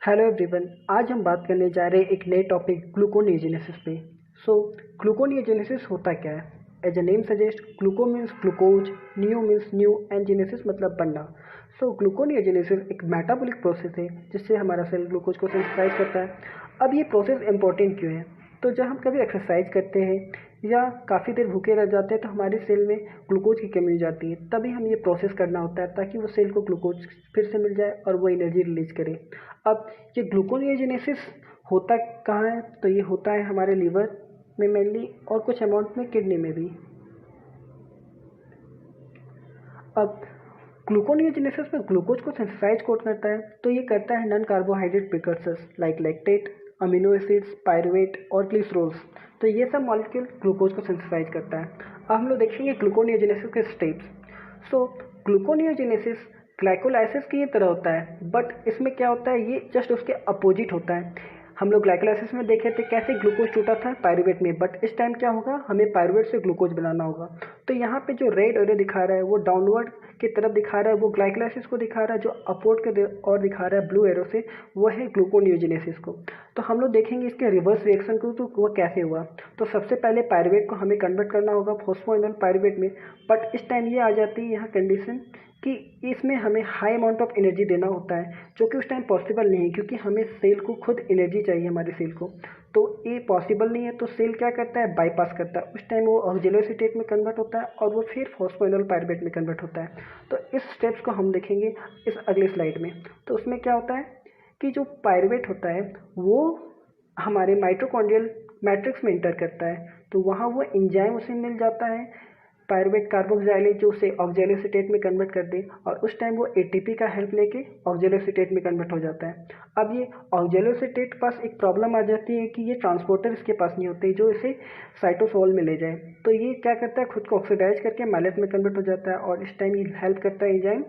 Hello everyone. आज हम बात करने जा रहे हैं एक नए टॉपिक ग्लूकोनियोजेनेसिस पे। सो ग्लूकोनियोजेनेसिस होता क्या है? As a name suggest, gluco means glucose, neo means new and genesis मतलब बनना। सो ग्लूकोनियोजेनेसिस एक मेटाबॉलिक प्रोसेस है जिससे हमारा सेल ग्लूकोज को सिंथेसाइज करता है। अब ये प्रोसेस इंपॉर्टेंट क्यों है? तो जब हम कभी एक्सरसाइज करते हैं या काफ़ी देर भूखे रह जाते हैं तो हमारे सेल में ग्लूकोज की कमी हो जाती है, तभी हम ये प्रोसेस करना होता है ताकि वो सेल को ग्लूकोज फिर से मिल जाए और वो एनर्जी रिलीज करे। अब ये ग्लूकोनियोजेनेसिस होता कहाँ है? तो ये होता है हमारे लीवर में मेनली और कुछ अमाउंट में किडनी में भी। अब ग्लूकोनियोजेनेसिस में ग्लूकोज को सिंथेसाइज कौन करता है? तो ये करता है non carbohydrate precursors like lactate, amino acids, pyruvate और ग्लिसरोल्स। तो ये सब मॉलिक्यूल ग्लूकोज को सिंथेसाइज करता है। अब हम लोग देखेंगे ग्लूकोनियोजेनेसिस के स्टेप्स। सो ग्लूकोनियोजेनेसिस ग्लाइकोलाइसिस की ये तरह होता है, बट इसमें क्या होता है, ये जस्ट उसके अपोजिट होता है। हम लोग ग्लाइकोलाइसिस में देखे थे कैसे ग्लूकोज टूटा था पायरुवेट में, बट इस टाइम क्या होगा, हमें पायरुवेट से ग्लूकोज बनाना होगा। तो यहाँ पे जो रेड एरो दिखा रहा है वो डाउनवर्ड की तरफ दिखा रहा है, वो ग्लाइकोलाइसिस को दिखा रहा है। जो अपवर्ड के और दिखा रहा है ब्लू एरो से, वो है ग्लूकोनियोजेनेसिस को। तो हम लोग देखेंगे इसके रिवर्स रिएक्शन को, तो वो कैसे हुआ। तो सबसे पहले पायरुवेट को हमें कन्वर्ट करना होगा फॉस्फोइनोल पायरुवेट में, बट इस टाइम ये आ जाती है यहाँ कंडीशन कि इसमें हमें हाई अमाउंट ऑफ एनर्जी देना होता है, जो कि उस टाइम पॉसिबल नहीं है क्योंकि हमें सेल को खुद एनर्जी चाहिए हमारे सेल को। तो ये पॉसिबल नहीं है, तो सेल क्या करता है, बाईपास करता है। उस टाइम वो ऑक्जेलोएसिटेट में कन्वर्ट होता है और वो फिर फॉस्फोइनोल पायरुवेट में कन्वर्ट होता है। तो इस स्टेप्स को हम देखेंगे इस अगले स्लाइड में। तो उसमें क्या होता है कि जो पायरुवेट होता है वो हमारे माइटोकॉन्ड्रियल मैट्रिक्स में इंटर करता है, तो वहाँ वो एंजाइम उसे मिल जाता है पायरुवेट कार्बोक्सिलेज, जो उसे ऑक्जेलोएसिटेट में कन्वर्ट कर दे, और उस टाइम वो एटीपी का हेल्प लेके ऑक्जेलोएसिटेट में कन्वर्ट हो जाता है। अब ये ऑक्जेलोएसिटेट पास एक प्रॉब्लम आ जाती है कि ये ट्रांसपोर्टर इसके पास नहीं होते जो इसे साइटोसोल में ले जाए। तो ये क्या करता है, खुद को ऑक्सीडाइज करके मैलेट में कन्वर्ट हो जाता है, और इस टाइम ये हेल्प करता है एंजाइम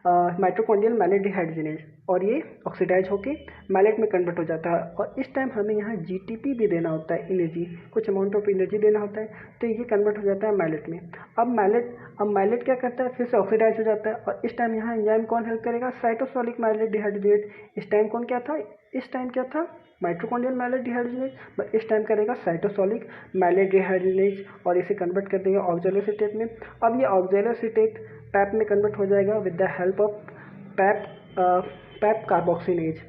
माइटोकॉन्ड्रियल मैलेट डिहाइड्रोजिनेज, और ये ऑक्सीडाइज होके मैलेट में कन्वर्ट हो जाता है। और इस टाइम हमें यहाँ जीटीपी भी देना होता है, एनर्जी, कुछ अमाउंट ऑफ एनर्जी देना होता है, तो ये कन्वर्ट हो जाता है मैलेट में। अब मैलेट क्या करता है, फिर से ऑक्सीडाइज हो जाता है, और इस टाइम यहाँ एंजाइम कौन हेल्प करेगा, साइटोसोलिक मैलेट डिहाइड्रोजिनेज। इस टाइम कौन क्या था, इस टाइम क्या था, माइटोकॉन्ड्रियल मैलेट डिहाइड्रोजिनेज, बट इस टाइम करेगा साइटोसोलिक मैलेट डिहाइड्रोजिनेज, और इसे कन्वर्ट कर देगा ऑक्जेलोएसिटेट में। अब ये ऑक्जेलोएसिटेट पैप में कन्वर्ट हो जाएगा with the help of PEP PEP carboxylase.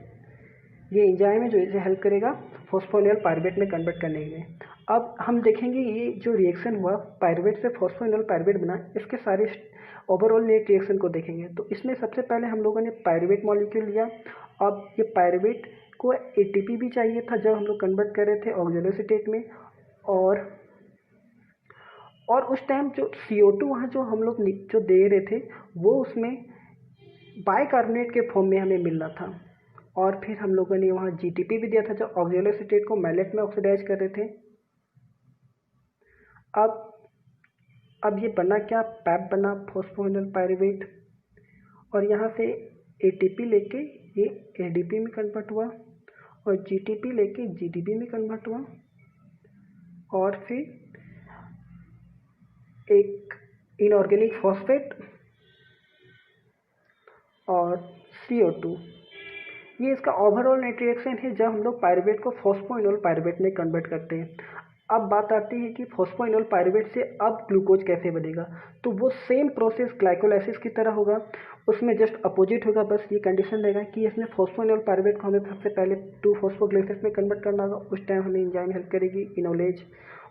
ये एंजाइम है जो इसे हेल्प करेगा फॉस्फोइनोल पायरुवेट में कन्वर्ट करने में। अब हम देखेंगे ये जो रिएक्शन हुआ पायरुवेट से फॉस्फोइनोल पायरुवेट बना, इसके सारे ओवरऑल नेट रिएक्शन को देखेंगे। तो इसमें सबसे पहले हम लोगों ने पायरुवेट मॉलिक्यूल लिया। अब ये पायरुवेट को एटीपी भी चाहिए था जब हम लोग कन्वर्ट कर रहे थे ऑक्जेलोएसिटेट में, और उस टाइम जो CO2 वहाँ जो हम लोग जो दे रहे थे वो उसमें बाइकार्बोनेट के फॉर्म में हमें मिलना था। और फिर हम लोगों ने वहाँ जीटीपी भी दिया था जो ऑक्जेलोएसिटेट को मैलेट में ऑक्सीडाइज कर रहे थे। अब ये बना क्या, पैप बना फॉस्फोइनोल पायरुवेट, और यहाँ से एटीपी लेके ये एडीपी में कन्वर्ट हुआ, और जीटीपी लेके जीडीपी में कन्वर्ट हुआ, और फिर एक इनऑर्गेनिक फॉस्फेट और CO2। ये इसका ओवरऑल नेट रिएक्शन है जब हम लोग पायरुवेट को फॉस्फोइनोल पायरुवेट में कन्वर्ट करते हैं। अब बात आती है कि फॉस्फोइनोल पायरुवेट से अब ग्लूकोज कैसे बनेगा। तो वो सेम प्रोसेस ग्लाइकोलाइसिस की तरह होगा, उसमें जस्ट अपोजिट होगा। बस ये कंडीशन रहेगा कि इसमें फॉस्फोइनोल पायरुवेट को हमें सबसे पहले 2-फॉस्फोग्लिसरेट में कन्वर्ट करना होगा। उस टाइम हमें एंजाइम हेल्प करेगी इनोलेज।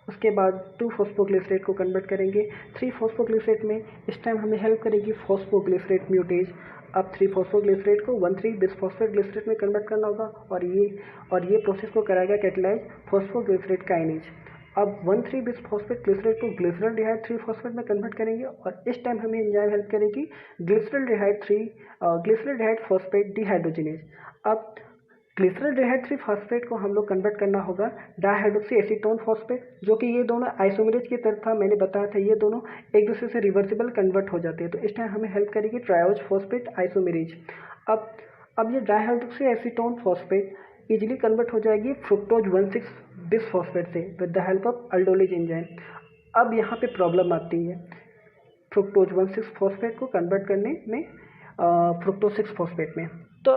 उसके बाद 2-फॉस्फोग्लिसरेट को कन्वर्ट करेंगे 3-फॉस्फोग्लिसरेट में। इस टाइम हमें हेल्प करेगी फॉस्फोग्लिसरेट म्यूटेज। अब 3-फॉस्फोग्लिसरेट को 1,3-बिसफॉस्फेट ग्लिसरेट में कन्वर्ट करना होगा, और ये प्रोसेस को कराएगा कैटेलाइज फॉस्फोग्लिसरेट काइनेज। अब 1,3-बिसफॉस्फेट ग्लिसरेट को ग्लिसरॉल्डिहाइड 3-फॉस्फेट में कन्वर्ट करेंगे, और इस टाइम हमें एंजाइम हेल्प करेगी ग्लिसरॉल्डिहाइड फॉस्फेट डिहाइड्रोजिनेज। अब ग्लिसरॉल्डिहाइड 3-फॉस्फेट को हम लोग कन्वर्ट करना होगा डाइहाइड्रोक्सी एसीटोन फॉस्फेट, जो कि ये दोनों आइसोमेरेज की तरफ था, मैंने बताया था ये दोनों एक दूसरे से रिवर्सिबल कन्वर्ट हो जाते हैं। तो इस टाइम हमें हेल्प करेगी ट्रायोज फॉस्फेट आइसोमेरेज। अब ये dihydroxy acetone phosphate easily convert हो जाएगी फ्रुक्टोज 1,6-बिसफॉस्फेट से with the help of aldolase enzyme. अब यहाँ पे प्रॉब्लम आती है फ्रुक्टोज 1,6 फॉस्फेट को कन्वर्ट करने में फ्रुक्टोज 6 फॉस्फेट में। तो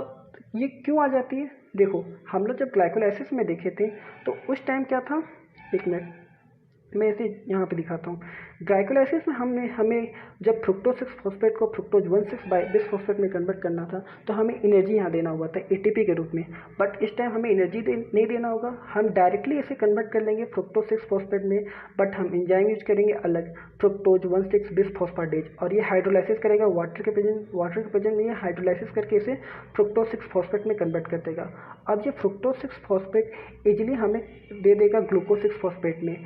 ये क्यों आ जाती है? देखो, हम लोग जब ग्लाइकोलाइसिस में देखे थे तो उस टाइम क्या था, एक मिनट मैं इसे यहाँ पे दिखाता हूँ। ग्लाइकोलाइसिस में हमें जब फ्रुक्टोज 6 फॉस्फेट को फ्रुक्टोज 1,6 बिस फॉस्फेट में कन्वर्ट करना था तो हमें एनर्जी यहाँ देना हुआ था एटीपी के रूप में। बट इस टाइम हमें एनर्जी नहीं देना होगा, हम डायरेक्टली इसे कन्वर्ट कर लेंगे फ्रुक्टोज 6 फॉस्फेट में, बट हम एंजाइम यूज करेंगे अलग, फ्रुक्टोज 1,6 बिस फॉस्फेटेज, और ये हाइड्रोलाइसिस करेगा वाटर के प्रेजेंट में, ये हाइड्रोलाइसिस करके इसे फ्रुक्टोज 6 फॉस्फेट में कन्वर्ट कर देगा। अब ये फ्रुक्टोज 6 फॉस्फेट इजिली हमें दे देगा ग्लूकोज 6 फॉस्फेट में,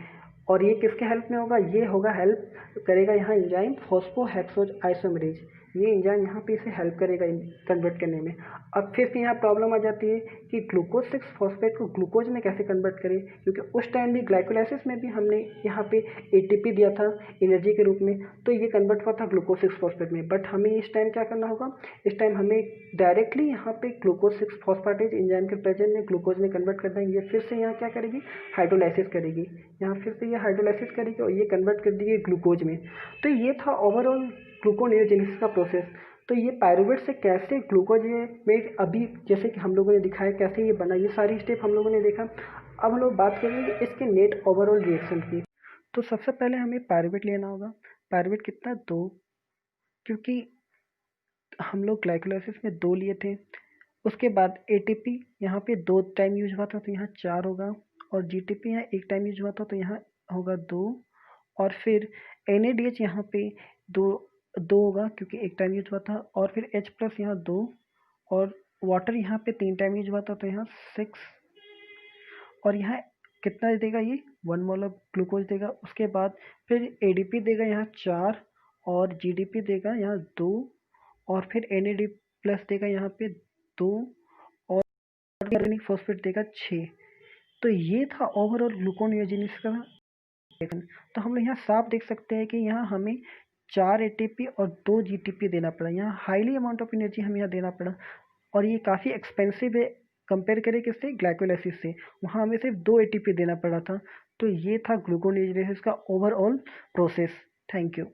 और ये किसके हेल्प में होगा? ये होगा हेल्प करेगा यहाँ एंजाइम फॉस्फोहेक्सोज आइसोमेरेज, ये एंजाइम यहाँ पे इसे हेल्प करेगा कन्वर्ट करने में। अब फिर से यहाँ प्रॉब्लम आ जाती है कि ग्लूकोज 6 फॉस्फेट को ग्लूकोज में कैसे कन्वर्ट करें, क्योंकि उस टाइम भी ग्लाइकोलाइसिस में भी हमने यहाँ पे एटीपी दिया था एनर्जी के रूप में, तो ये कन्वर्ट हुआ था ग्लूकोज 6 फॉस्फेट में। बट हमें इस टाइम क्या करना होगा? इस टाइम हमें डायरेक्टली यहाँ पे ग्लूकोज 6 फॉस्फेटेज एंजाइम के प्रेजेंट में ग्लूकोज में कन्वर्ट करना है। ये फिर से यहाँ क्या करेगी? हाइड्रोलाइसिस करेगी, यहाँ फिर से ये हाइड्रोलाइसिस करेगी और ये कन्वर्ट कर देगी ग्लूकोज में। तो ये था ओवरऑल ग्लूकोनेओजेनेसिस का प्रोसेस। तो ये पायरुवेट से कैसे ग्लूकोज में, अभी जैसे कि हम लोगों ने दिखाया कैसे ये बना, ये सारी स्टेप हम लोगों ने देखा। अब हम लोग बात करेंगे इसके नेट ओवरऑल रिएक्शन की। तो सबसे पहले हमें पायरुवेट लेना होगा। पायरुवेट कितना? 2, क्योंकि हम लोग ग्लाइकोलाइसिस में 2 लिए थे। उसके बाद एटीपी यहाँ पे 2 टाइम यूज हुआ था तो यहाँ 4 होगा, और जीटीपी यहाँ 1 टाइम यूज हुआ था तो यहाँ होगा 2, और फिर NADH यहाँ पे 2 होगा क्योंकि 1 टाइम यूज हुआ था, और फिर H प्लस यहाँ 2, और वाटर यहाँ पे 3 टाइम यूज हुआ था तो यहाँ 6, और यहाँ कितना देगा? ये 1 मोल ऑफ ग्लूकोज देगा। उसके बाद फिर ADP देगा यहाँ 4, और GDP देगा यहाँ 2, और फिर NAD प्लस देगा यहाँ पे 2, और ऑर्गेनिक फॉस्फेट देगा 6। तो ये था ओवरऑल ग्लूकोनेओजेनेसिस का रिएक्शन। तो हम लोग यहाँ साफ देख सकते हैं कि यहाँ हमें 4 ATP और 2 GTP देना पड़ा, यहाँ हाईली अमाउंट ऑफ एनर्जी हमें यहाँ देना पड़ा, और ये काफ़ी एक्सपेंसिव है कंपेयर करें किससे? ग्लाइकोलाइसिस से। वहाँ हमें सिर्फ 2 ATP देना पड़ा था। तो ये था ग्लूकोनेओजेनेसिस का ओवरऑल प्रोसेस। Thank you.